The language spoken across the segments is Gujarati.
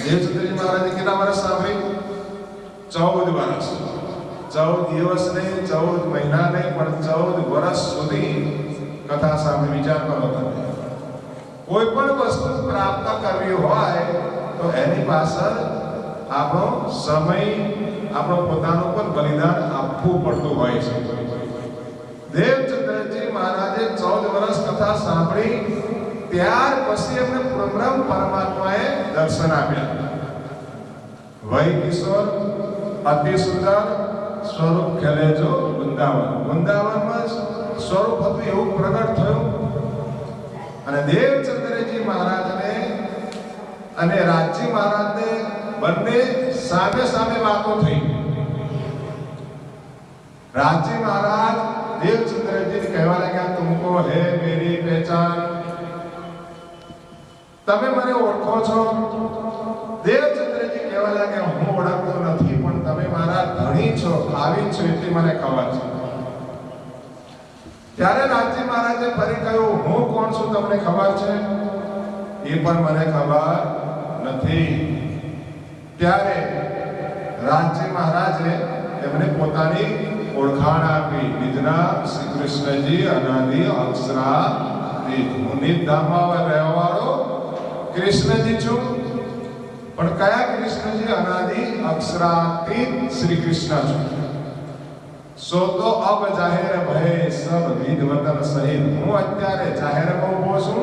દેવચંદ્રજી મહારાજે કેટલા વર્ષ સાંભળી? 14 વર્ષ. 14 દિવસ નહીં, 14 મહિના નહીં, પણ 14 વર્ષ સુધી કથા સાંભળી. વિચાર કરો તમે. કોઈ પણ વસ્તુ પ્રાપ્ત કરવી હોય તો એની પાછળ આપણો સમય, આપણો પોતાનું પણ બલિદાન આપવું પડતું હોય છે. દેવચંદ્રજી મહારાજે 14 વર્ષ કથા સાંભળી. ત્યાર પછી એમને બ્રહ્મ પરમાત્માએ દર્શન આપ્યા. વૈ કિશોર અતિ સુંદર સ્વરૂપ ખેલે જો વૃંદાવન. વૃંદાવનમાં સ્વરૂપ હતું એવું પ્રગટ થયું. અને દેવચંદ્રજી મહારાજને અને રાજજી મહારાજને બંને સામે સામે વાતો થઈ. રાજજી મહારાજ દેવચંદ્રજીને કહેવા લાગ્યા, તુમકો હે મેરી પહેચાન, તમે મને ઓળખો છો? દેવચંદ્રજી કહેવા લાગ્યા, હું ઓળખતો નથી, પણ તમે મારા ધણી છો, ભાવિન છો, એટલી મને ખબર છે. ત્યારે રાજજી મહારાજે ફરી કહ્યું, હું કોણ છું તમને ખબર છે? એ પણ મને ખબર નથી. ત્યારે રાજજી મહારાજે એમને પોતાની ઓળખાણ આપી. નિજના શ્રી કૃષ્ણજી અનાદિ અક્ષરાતીત. હું નિધામમાં રહેવાવાળો કૃષ્ણજી છું. પણ કયા કૃષ્ણજી? અનાદિ અક્ષરાતીત શ્રી કૃષ્ણ છું. સો તો અબ જાહેર ભય સબ વિધ વતન સહિત. હું અત્યારે જાહેરમાં ઉભો છું.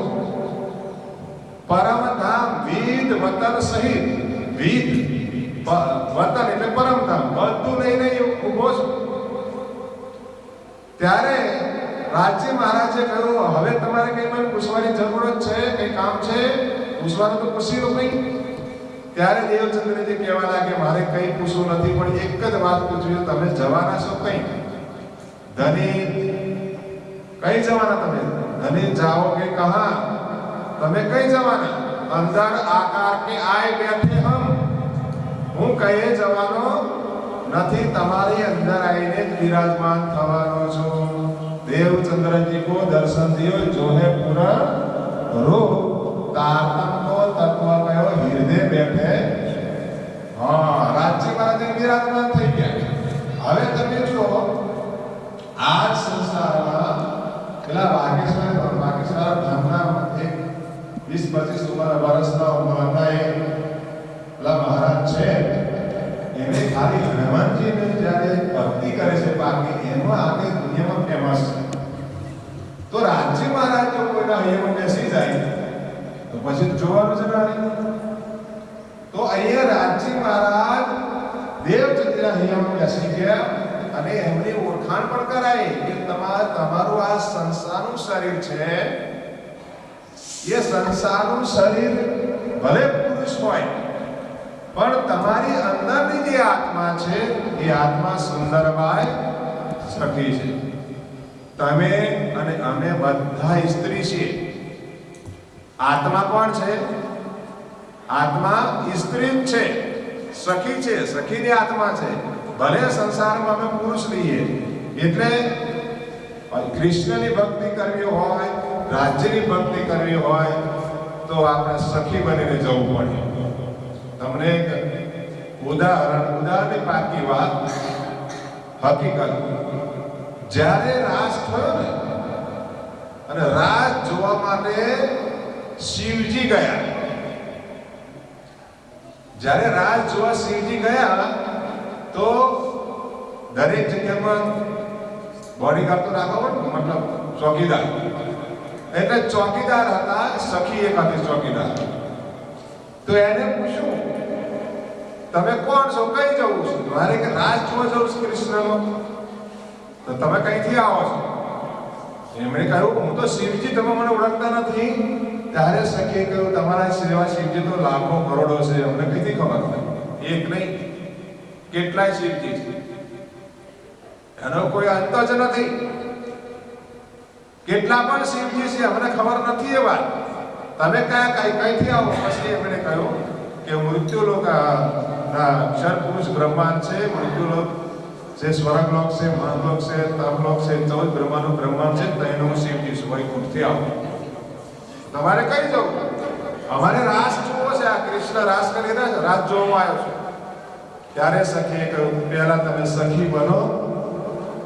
પરમધામ વિધ વતન સહિત. વિધ વતન એટલે પરમધામ, બધું લઈને ઉભો છું. ત્યારે રાજજી મહારાજે કહ્યું, હવે તમારે કઈ મને પૂછવાની જરૂરત છે? કઈ કામ છે? પૂછવાનું તો પૂછી લો કઈ. ત્યારે દેવચંદ્રજી કહેવા લાગે, મારે કઈ પૂછવું નથી, પણ એક જ વાત પૂછવી, તમે જવાના છો કઈ? ધની કઈ જવાના તમે? ધની જાઓગે કહા? તમે કઈ જવાના? અંદર આકાર કે આય બેઠે હમ. હું કઈ જવાનો નથી, તમારી અંદર આવીને જ વિરાજમાન થવાનો છું. દેવચંદ્રજી કો દર્શન દિયો જો હે પૂરા રૂપ તારતમ કો તત્વ કયો હૃદય બેઠે. હા, રાજજી મહારાજ વિરાજમાન થઈ ગયા. હવે તમે જુઓ, આ સંસારમાં પેલા વાગેશ્વર ધામના એક 20-25 વર્ષના ઉંમરના એક પેલા મહારાજ છે. એને ખાલી હનુમાનજીને જ્યારે ભક્તિ કરે છે બાકી એનો આગે દુનિયામાં ફેમસ છે. તો રાજજી મહારાજ જો કોઈના હૈયામાં બેસી જાય તો પછી જોવાનું છે ને. તો અહીંયા રાજજી મહારાજ દેવચંદ્રના હૈયામાં બેસી ગયા અને એમની ઓળખાણ પણ કરાઈ કે તમારું આ સંસારનું શરીર છે. એ સંસારનું શરીર ભલે પુરુષ હોય, પણ તમારી અંદરની જે આત્મા છે એ આત્મા સુંદરબાઈ સખી છે. તમે અને અમે બધા સ્ત્રી છીએ. આત્મા કોણ છે? આત્મા સ્ત્રી જ છે, સખી છે, સખીની આત્મા છે. ભલે સંસારમાં અમે પુરુષ રહીએ. એટલે કૃષ્ણની ભક્તિ કરવી હોય, રાજ્યની ભક્તિ કરવી હોય તો આપણે સખી બનીને જવું પડે. તમને એક ઉદાહરણની પાકી વાત, હકીકત. જ્યારે રાસ થયો ને અને રાસ જોવા માટે શિવજી ગયા. જ્યારે રાસ જોવા શિવજી ગયા તો દરેક જગ્યામાં બોડીગાર્ડ તો રાખવો પડે, મતલબ ચોકીદાર. એટલે ચોકીદાર હતા, સખી એક હતી ચોકીદાર. તો એને પૂછ્યું, તમે કોણ છો? કઈ જવું છું? મારે કે રાજ જોવા જવું છે કૃષ્ણનો. તો તમે કઈથી આવો છો? એમણે કહ્યું, હું તો શિવજી, તમે મને ઓળખતા નથી. ત્યારે સખીએ કહ્યું, તમારા સેવા શિવજી તો લાખો કરોડો છે, અમને કઈથી ખબર પડે? એક નહીં, કેટલાય શિવજી છે, એનો કોઈ અંત જ નથી. કેટલા પણ શિવજી છે, અમને ખબર નથી એ વાત. તમે કઈથી આવો? પછી એમણે કહ્યું કે મૃત્યુલોક અક્ષર પુરુષ બ્રહ્માંડ છે, મૃત્યુલોક છે, સ્વર્ગલોક છે, મહાલોક છે, તપલોક છે, 14 બ્રહ્માંડનું બ્રહ્માંડ છે. તેનો શિવજી વૈકુંઠથી આવો. તમારે કઈ જવું? અમારે રાસ જોવો છે, છે, આ કૃષ્ણ રાસ કરી રહ્યા છે, રાસ જોવા આવ્યો છું. ત્યારે સખીએ કહ્યું પહેલા તમે સખી બનો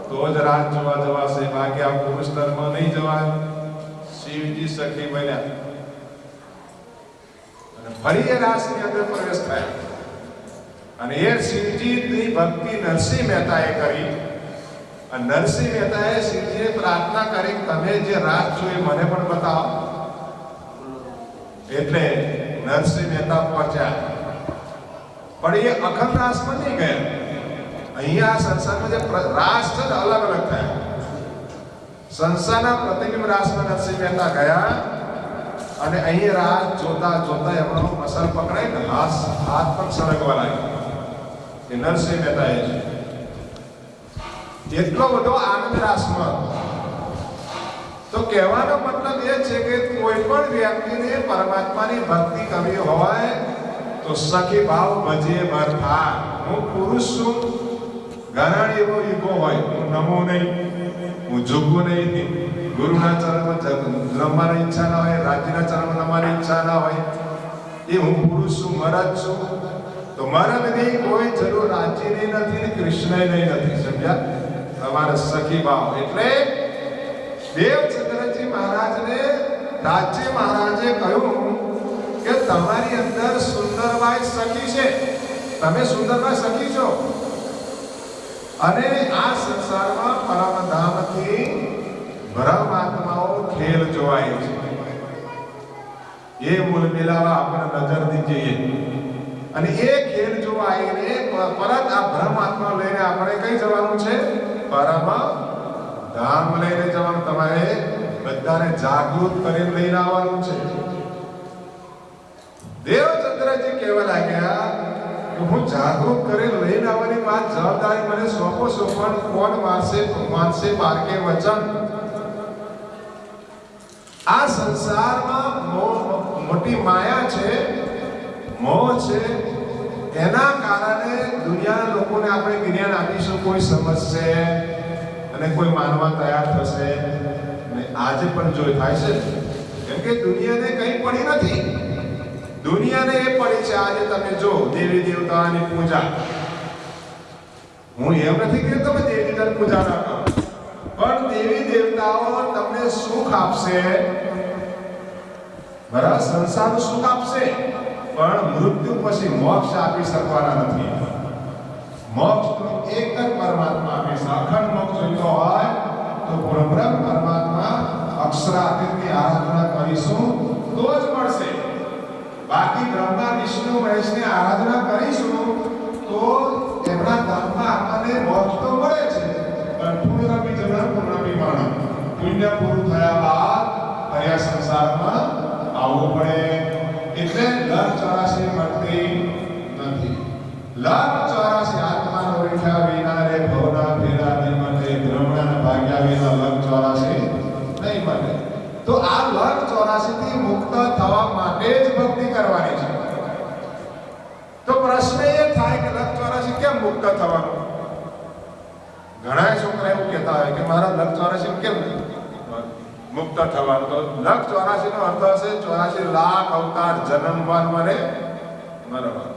તો જ રાસ જોવા જવાશે, બાકી આ પુરુષ ધર્મ નહીં જવાય. શિવજી સખી બન્યા અને ફરી એ રાસની અંદર પ્રવેશ થયા. અને એ શિવજીની ભક્તિ નરસિંહ મહેતાએ કરી. અને નરસિંહ મહેતાએ શિવજીને પ્રાર્થના કરી તમે જે રાસ જોઈ મને પણ બતાવો. એટલે નરસિંહ મહેતા પહોંચ્યા. પણ એ અખંડ રાસમાં નહીં ગયા. અહીંયા સંસારમાં જે રાસ છે ને અલગ અલગ થયા. સંસારના પ્રતિબિંબ રાસમાં નરસિંહ મહેતા ગયા અને અહીં રાસ જોતા જોતા એમનો મસલ પકડાય ને હાથ પણ સળગવા લાગ્યો. એ નરસિંહ મહેતાએ એટલો બધો આનંદ રાસમાં. તો કહેવાનો મતલબ એ છે કે કોઈ પણ વ્યક્તિને પરમાત્માની ભક્તિ કરવી હોય તો સખી ભાવ ભજે ભર થાય. હું પુરુષ છું, ઘણા એવો ઈગો હોય, હું નમો નહીં, હું ઝૂકું નહીં, ગુરુના ચરણમાં રમવાની ઈચ્છા ના હોય, રાજ્યના ચરણમાં રમવાની ઈચ્છા ના હોય, એ હું પુરુષ છું, મરદ છું. તો મરદની કોઈ જરૂર રાજ્યની નથી ને કૃષ્ણની નથી. સમજ્યા? તમારે સખી ભાવ એટલે દેવચંદ્રજી મહારાજને રાજ્ય મહારાજે કહ્યું કે તમારી અંદર સુંદરબાઈ સખી છે, તમે સુંદરબાઈ સખી છો. અને આ સંસારમાં પરમધામથી બ્રહ્માત્માઓ ખેલ જોવાય છે. એ મૂળ મિલાવા આપણે નજર દીજીએ અને એ ખેલ જોવાઈને પરત આ બ્રહ્માત્મા લઈને આપણે કઈ જવાનું છે? પરમ ધામ લઈને જવાનું. તમારે બધાને જાગૃત કરીને લઈને આવવાનું છે. દેવચંદ્રજી કહેવા લાગ્યા કે હું જાગૃત કરીને લઈને આવવાની વાત જવાબદારી મને સોંપો છો, પણ કોણ માનશે પારકે વચન? આ સંસારમાં મોટી માયા છે, મોહ છે. એના કારણે દુનિયાના લોકોને આપણે જ્ઞાન આપીશું, કોઈ સમજશે અને કોઈ માનવા તૈયાર થશે. અને આજે પણ જોઈ થાય છે, કેમ કે દુનિયાને કંઈ પડી નથી. દુનિયાને એ પડી છે આજે તમે જો દેવી દેવતાની પૂજા. હું એમ નથી કે તમે દેવી દેવતાની પૂજા ના કરો, પણ દેવી દેવતાઓ તમને સુખ આપશે, બરાબર, સંસારનું સુખ આપશે, પણ મૃત્યુ પછી મોક્ષ આપી શકવાના નથી. મોક્ષ તો એક જ પરમાત્મા આપે છે. અખંડ મોક્ષ જોઈતો હોય તો બ્રહ્મ પરમાત્મા અક્ષરાતીતની આરાધના કરીશું તો જ મળશે. બાકી બ્રહ્મા વિષ્ણુ મહેશની આરાધના કરીશું તો એમના ધામમાં આપણને મોક્ષ તો મળે છે, પણ પુણ્યરપી જન્મ પુણ્યરપી મરણ. પુણ્ય પૂરું થયા બાદ ફરી સંસારમાં આવવું પડે. એટલે લખ 84 મળતી નથી. લખ 84 આત્માનો વિઠ્યા વિના રે ભવના ફેરા નહીં મળે, બ્રહ્મણા ભાગ્યા વિના લખ 84 નહીં મળે. તો આ લખ 84 થી મુક્ત થવા માટે જ ભક્તિ કરવાની છે. તો પ્રશ્ન એ થાય કે લખ 84 કેમ મુક્ત થવાનું? ઘણા છોકરા એવું કહેતા હોય કે મારા લખ 84 કેમ મુક્ત થવાનું? તો લખ 84 નો અર્થ હશે 84 લાખ અવતાર જન્મવાનું મરે મરવાનું.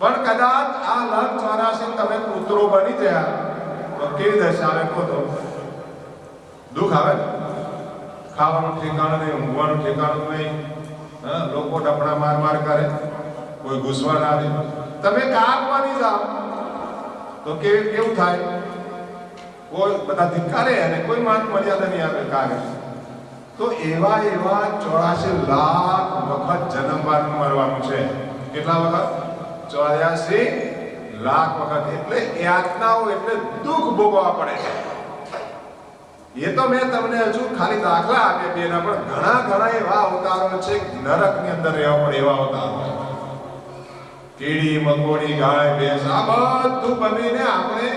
પણ કદાચ આ લખ 84 તમે પુત્રો બની ગયા તો કેવી દશા આવે? કહો, દુઃખ આવે. ખાવાનું ઠેકાણું નહીં, ઊંઘવાનું ઠેકાણું નહીં, લોકો ડપડા માર કરે, કોઈ ઘૂસવા ના આવે. તમે કાગ બની જાઓ તો કેવું થાય? કોઈ બધા ધિક્કારે અને કોઈ માન મર્યાદા નહીં આવે કાગ. તો એવા 84 લાખ વખત જન્મવાનું મરવાનું છે. કેટલા વખત? 84 લાખ વખત. એટલે યાતનાઓ એટલે દુઃખ ભોગવવા પડે છે. એ તો મેં તમને હજુ ખાલી દાખલા આપ્યા બે ના, પણ ઘણા એવા અવતારો છે નરકની અંદર રહેવા પડે એવા અવતારો. કીડી મકોડી ગાય ભેંસ આ બધું બનીને આપણે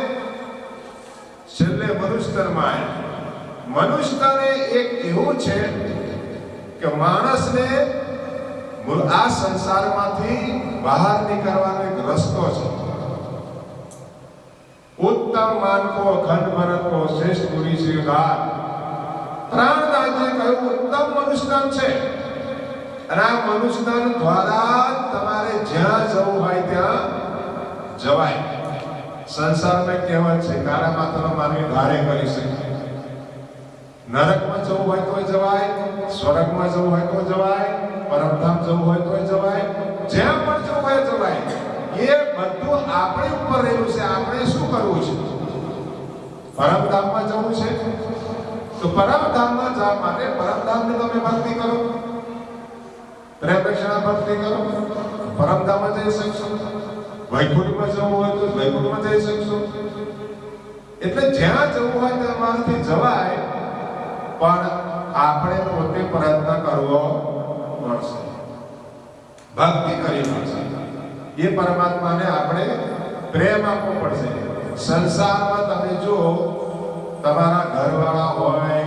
છેલ્લે મનુષ્યમાં આવ્યા. મનુષ્યને એક એવું છે કે માણસને આ સંસારમાંથી બહાર નીકળવાનો એક રસ્તો છે. ઉત્તમ માનકો ખંડ ભરત કો શ્રેષ્ઠ પુરી શ્રીદાર પ્રાણદાસજી કહ્યું ઉત્તમ મનુષ્ય છે. અને આ મનુષ્યતન દ્વારા તમારે જ્યાં જવું હોય ત્યાં જવાય. સંસારમાં કહેવત છે, કાળા માથાનો માનવી ધારે કરી શકે. નરકમાં જવું હોય તો જવાય, સ્વર્ગમાં જવું હોય તો જવાય, પરમધામ જવું હોય તો જવાય, જ્યાં પણ જવું હોય જવાય. એ બધું આપણી ઉપર રહેલું છે. આપણે શું કરવું છે? પરમધામમાં જવું છે તો પરમધામમાં જવા માટે પરમધામની તમે ભક્તિ કરો, પ્રેમ દક્ષિણા ભક્તિ કરો, પરમધામમાં જઈ શકશો. વૈકુંઠમાં જવું હોય તો વૈકુંઠમાં જઈ શકશો. એટલે જ્યાં જવું હોય તમારાથી જવાય, પણ આપણે પોતે પ્રયત્ન કરવો પડશે, ભક્તિ કરવી પડશે. એ પરમાત્માને આપણે પ્રેમ આપવો પડશે. સંસારમાં તમે જો તમારા ઘરવાળા હોય,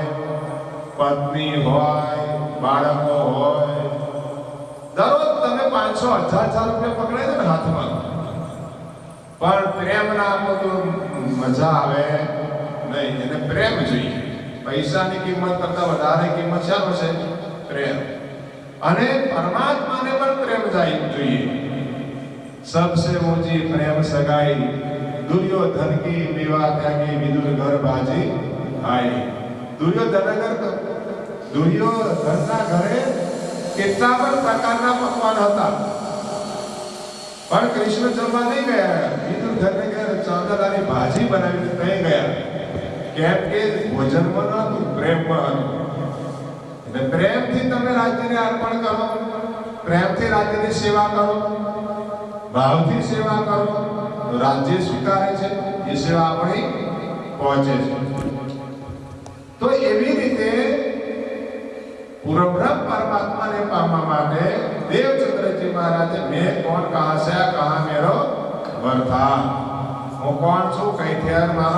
પત્ની હોય, બાળકો હોય, દરરોજ તમે 500-1000 રૂપિયા પકડાય છે ને હાથમાં, પણ પ્રેમ ના આપો તો મજા આવે નહીં. એને પ્રેમ જોઈએ. પૈસાની કિંમત કરતા વધારે કિંમત શાનો છે? પ્રેમ. અને પરમાત્માને પણ પ્રેમ જોઈએ. सबसे ऊंची प्रेम सगाई दुर्योधन की विवाह त्यागी विदुर घर बाजी आई. दुर्योधनના ઘરે કેટલા પણ પ્રકારના પકવાન હતા, પણ કૃષ્ણ જમવા નહીં ગયા. વિદુરધનને ઘરે ચાંદલાની ભાજી બનાવીને ત્યાં ગયા. કેમ કે ભોજનમાં નહોતું, પ્રેમમાં હતું. એટલે પ્રેમથી તમે રાજ્યને અર્પણ કરો, પ્રેમથી રાજ્યની સેવા કરો, ભાવથી સેવા કરો તો રાજ્ય સ્વીકારે છે. એ સેવા આપણી પહોંચે છે. તો એવી રીતે પૂર્વબ્રહ્મ પરમાત્માને પામવા માટે દેવચંદ્રજી મહારાજે મેં કોણ કહા છે કહા મેરો વર્તા, હું કોણ છું, કઈથી મારો